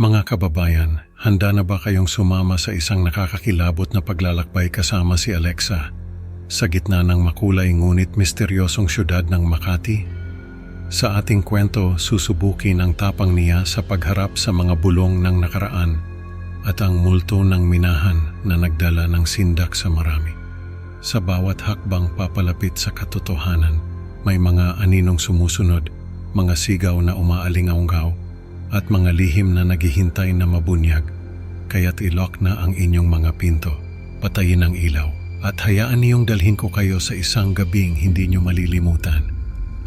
Mga kababayan, handa na ba kayong sumama sa isang nakakakilabot na paglalakbay kasama si Alexa sa gitna ng makulay ngunit misteryosong syudad ng Makati? Sa ating kwento, susubukin ang tapang niya sa pagharap sa mga bulong ng nakaraan at ang multo ng minahan na nagdala ng sindak sa marami. Sa bawat hakbang papalapit sa katotohanan, may mga aninong sumusunod, mga sigaw na umaalingaw-ngaw, at mga lihim na naghihintay na mabunyag. Kaya't i-lock na ang inyong mga pinto, patayin ang ilaw, at hayaan niyong dalhin ko kayo sa isang gabing hindi niyo malilimutan.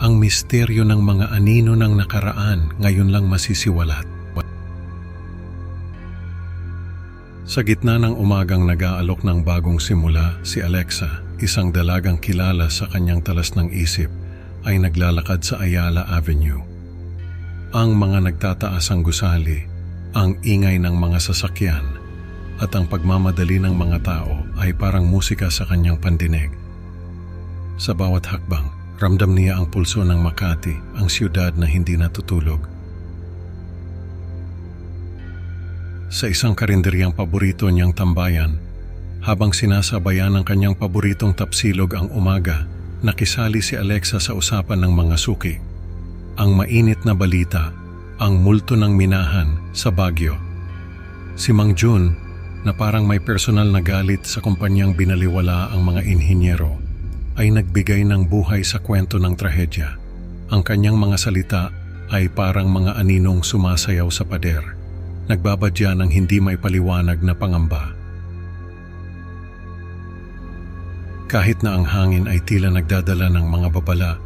Ang misteryo ng mga anino ng nakaraan ngayon lang masisiwalat. Sa gitna ng umagang nag-aalok ng bagong simula, si Alexa, isang dalagang kilala sa kanyang talas ng isip, ay naglalakad sa Ayala Avenue. Ang mga nagtataas ang gusali, ang ingay ng mga sasakyan, at ang pagmamadali ng mga tao ay parang musika sa kanyang pandinig. Sa bawat hakbang, ramdam niya ang pulso ng Makati, ang siyudad na hindi natutulog. Sa isang karinderyang paborito niyang tambayan, habang sinasabayan ng kanyang paboritong tapsilog ang umaga, nakisali si Alexa sa usapan ng mga suki. Ang mainit na balita, ang multo ng minahan sa Baguio. Si Mang Jun, na parang may personal na galit sa kumpanyang binaliwala ang mga inhinyero, ay nagbigay ng buhay sa kwento ng trahedya. Ang kanyang mga salita ay parang mga aninong sumasayaw sa pader, nagbabadya ng hindi may paliwanag na pangamba. Kahit na ang hangin ay tila nagdadala ng mga babala,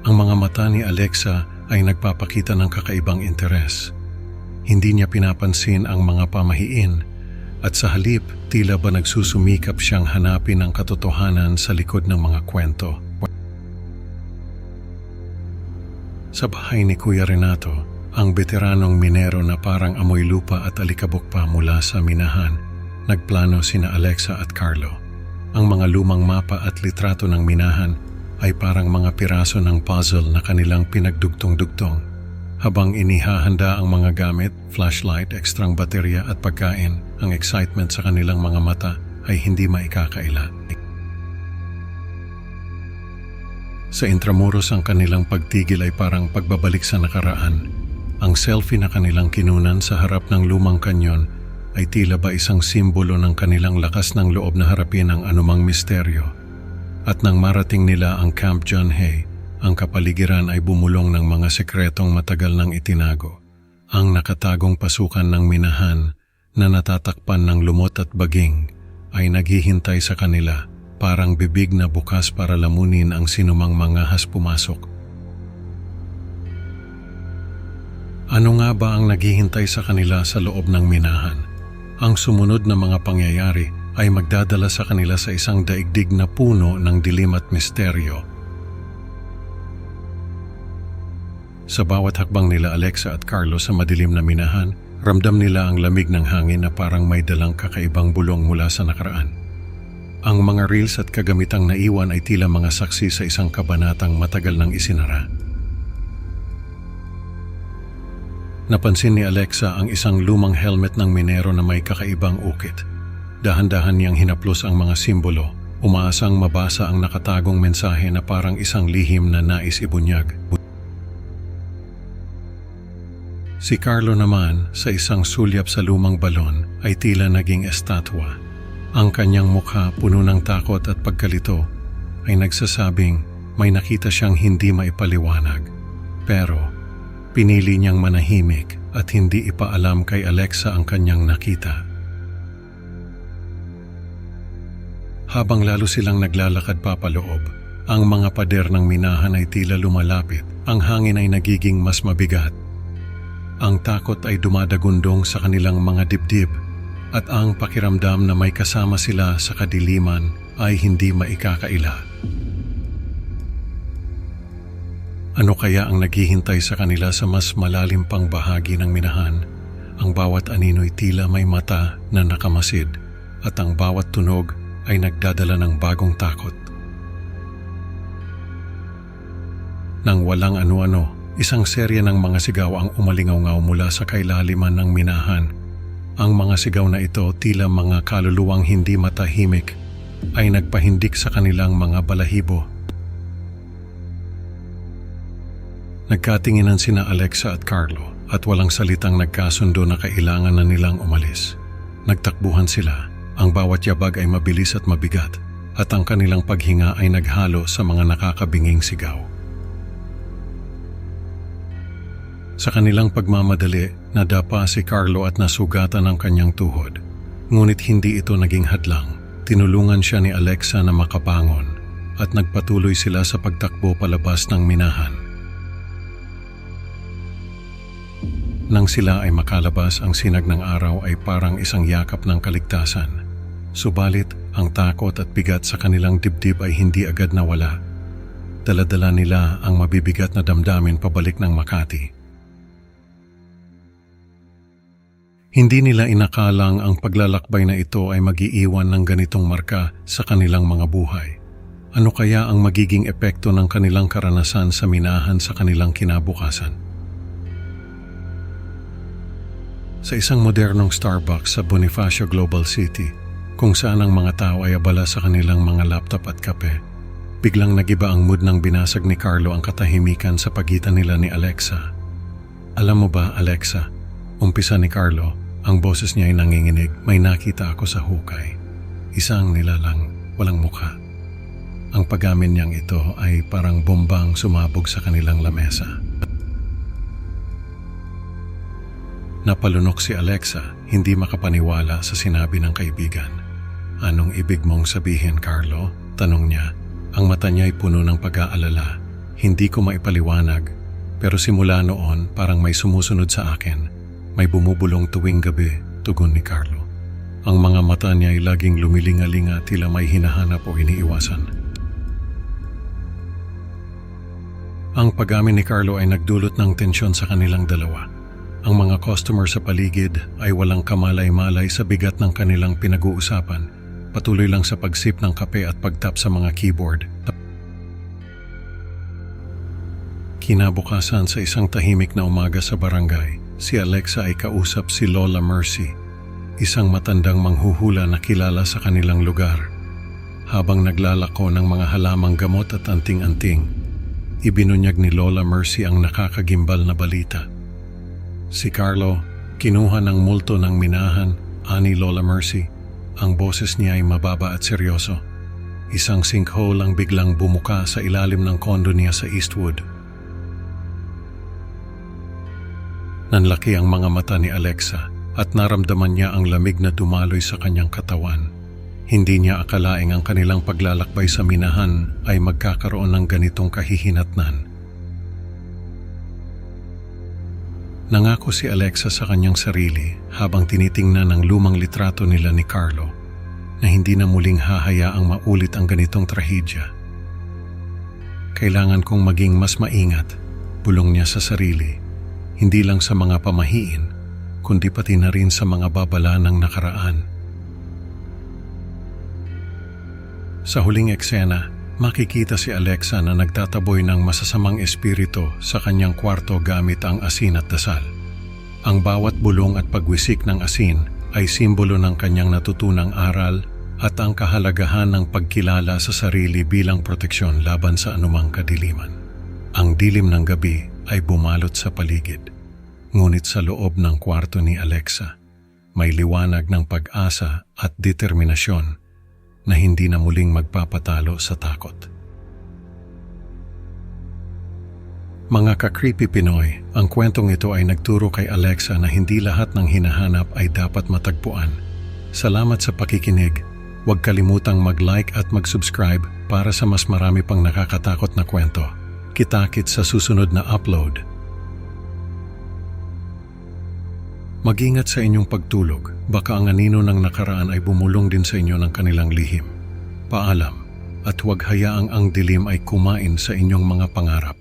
ang mga mata ni Alexa ay nagpapakita ng kakaibang interes. Hindi niya pinapansin ang mga pamahiin at sa halip tila ba nagsusumikap siyang hanapin ang katotohanan sa likod ng mga kwento. Sa bahay ni Kuya Renato, ang veteranong minero na parang amoy lupa at alikabok pa mula sa minahan, nagplano sina Alexa at Carlo. Ang mga lumang mapa at litrato ng minahan ay parang mga piraso ng puzzle na kanilang pinagdugtong-dugtong. Habang inihahanda ang mga gamit, flashlight, ekstrang baterya at pagkain, ang excitement sa kanilang mga mata ay hindi maikakaila. Sa intramuros ang kanilang pagtigil ay parang pagbabalik sa nakaraan. Ang selfie na kanilang kinunan sa harap ng lumang kanyon ay tila ba isang simbolo ng kanilang lakas ng loob na harapin ang anumang misteryo. At nang marating nila ang Camp John Hay, ang kapaligiran ay bumulong ng mga sekretong matagal nang itinago. Ang nakatagong pasukan ng minahan na natatakpan ng lumot at baging ay naghihintay sa kanila, parang bibig na bukas para lamunin ang sinumang mangahas pumasok. Ano nga ba ang naghihintay sa kanila sa loob ng minahan? Ang sumunod na mga pangyayari ay magdadala sa kanila sa isang daigdig na puno ng dilim at misteryo. Sa bawat hakbang nila Alexa at Carlo sa madilim na minahan, ramdam nila ang lamig ng hangin na parang may dalang kakaibang bulong mula sa nakaraan. Ang mga reels at kagamitang naiwan ay tila mga saksi sa isang kabanatang matagal nang isinara. Napansin ni Alexa ang isang lumang helmet ng minero na may kakaibang ukit. Dahan-dahan niyang hinaplos ang mga simbolo, umaasang mabasa ang nakatagong mensahe na parang isang lihim na nais ibunyag. Si Carlo naman, sa isang sulyap sa lumang balon, ay tila naging estatwa. Ang kanyang mukha puno ng takot at pagkalito ay nagsasabing may nakita siyang hindi maipaliwanag. Pero pinili niyang manahimik at hindi ipaalam kay Alexa ang kanyang nakita. Habang lalo silang naglalakad papaloob, ang mga pader ng minahan ay tila lumalapit, ang hangin ay nagiging mas mabigat. Ang takot ay dumadagundong sa kanilang mga dibdib at ang pakiramdam na may kasama sila sa kadiliman ay hindi maikakaila. Ano kaya ang naghihintay sa kanila sa mas malalim pang bahagi ng minahan? Ang bawat anino'y tila may mata na nakamasid at ang bawat tunog ay nagdadala ng bagong takot. Nang walang ano-ano, Isang serye ng mga sigaw ang umalingaw-ngaw mula sa kailaliman ng minahan. Ang mga sigaw na ito, tila mga kaluluwang hindi matahimik, ay nagpahindik sa kanilang mga balahibo. Nagkatinginan sina Alexa at Carlo at walang salitang nagkasundo na kailangan na nilang umalis. Nagtakbuhan sila, ang bawat yabag ay mabilis at mabigat, at ang kanilang paghinga ay naghalo sa mga nakakabinging sigaw. Sa kanilang pagmamadali, nadapa si Carlo at nasugatan ang kanyang tuhod. Ngunit hindi ito naging hadlang. Tinulungan siya ni Alexa na makapangon at nagpatuloy sila sa pagtakbo palabas ng minahan. Nang sila ay makalabas, ang sinag ng araw ay parang isang yakap ng kaligtasan. Subalit, ang takot at bigat sa kanilang dibdib ay hindi agad nawala. Dala-dala nila ang mabibigat na damdamin pabalik ng Makati. Hindi nila inakalang ang paglalakbay na ito ay mag-iiwan ng ganitong marka sa kanilang mga buhay. Ano kaya ang magiging epekto ng kanilang karanasan sa minahan sa kanilang kinabukasan? Sa isang modernong Starbucks sa Bonifacio Global City, kung saan ang mga tao ay abala sa kanilang mga laptop at kape, biglang nagiba ang mood ng binasag ni Carlo ang katahimikan sa pagitan nila ni Alexa. Alam mo ba, Alexa, umpisa ni Carlo, ang boses niya ay nanginginig, may nakita ako sa hukay. Isang nilalang, walang mukha. Ang pag-amin niyang ito ay parang bombang sumabog sa kanilang lamesa. Napalunok si Alexa, hindi makapaniwala sa sinabi ng kaibigan. Anong ibig mong sabihin, Carlo? Tanong niya. Ang mata niya ay puno ng pag-aalala. Hindi ko maipaliwanag, pero simula noon parang may sumusunod sa akin. May bumubulong tuwing gabi, tugon ni Carlo. Ang mga mata niya ay laging lumilinga-linga, tila may hinahanap o iniiwasan. Ang pag-amin ni Carlo ay nagdulot ng tensyon sa kanilang dalawa. Ang mga customer sa paligid ay walang kamalay-malay sa bigat ng kanilang pinag-uusapan, patuloy lang sa pagsip ng kape at pagtap sa mga keyboard. Kinabukasan, sa isang tahimik na umaga sa barangay, si Alexa ay kausap si Lola Mercy, isang matandang manghuhula na kilala sa kanilang lugar. Habang naglalako ng mga halamang gamot at anting-anting, ibinunyag ni Lola Mercy ang nakakagimbal na balita. Si Carlo, kinuha ng multo ng minahan, ani Lola Mercy. Ang boses niya ay mababa at seryoso. Isang sinkhole ang biglang bumuka sa ilalim ng kondo niya sa Eastwood. Nanlaki ang mga mata ni Alexa at naramdaman niya ang lamig na dumaloy sa kanyang katawan. Hindi niya akalaing ang kanilang paglalakbay sa minahan ay magkakaroon ng ganitong kahihinatnan. Nangako si Alexa sa kanyang sarili habang tinitingnan ang lumang litrato nila ni Carlo na hindi na muling hahayaang maulit ang ganitong trahedya. Kailangan kong maging mas maingat, bulong niya sa sarili. Hindi lang sa mga pamahiin, kundi pati na rin sa mga babala ng nakaraan. Sa huling eksena, makikita si Alexa na nagtataboy ng masasamang espiritu sa kanyang kwarto gamit ang asin at dasal. Ang bawat bulong at pagwisik ng asin ay simbolo ng kanyang natutunang aral at ang kahalagahan ng pagkilala sa sarili bilang proteksyon laban sa anumang kadiliman. Ang dilim ng gabi ay bumalot sa paligid. Ngunit sa loob ng kwarto ni Alexa, may liwanag ng pag-asa at determinasyon na hindi na muling magpapatalo sa takot. Mga ka-creepy Pinoy, ang kwentong ito ay nagturo kay Alexa na hindi lahat ng hinahanap ay dapat matagpuan. Salamat sa pakikinig. Huwag kalimutang mag-like at mag-subscribe para sa mas marami pang nakakatakot na kwento. Kita-kits sa susunod na upload. Mag-ingat sa inyong pagtulog, baka ang anino ng nakaraan ay bumulong din sa inyo ng kanilang lihim. Paalam, at huwag hayaang ang dilim ay kumain sa inyong mga pangarap.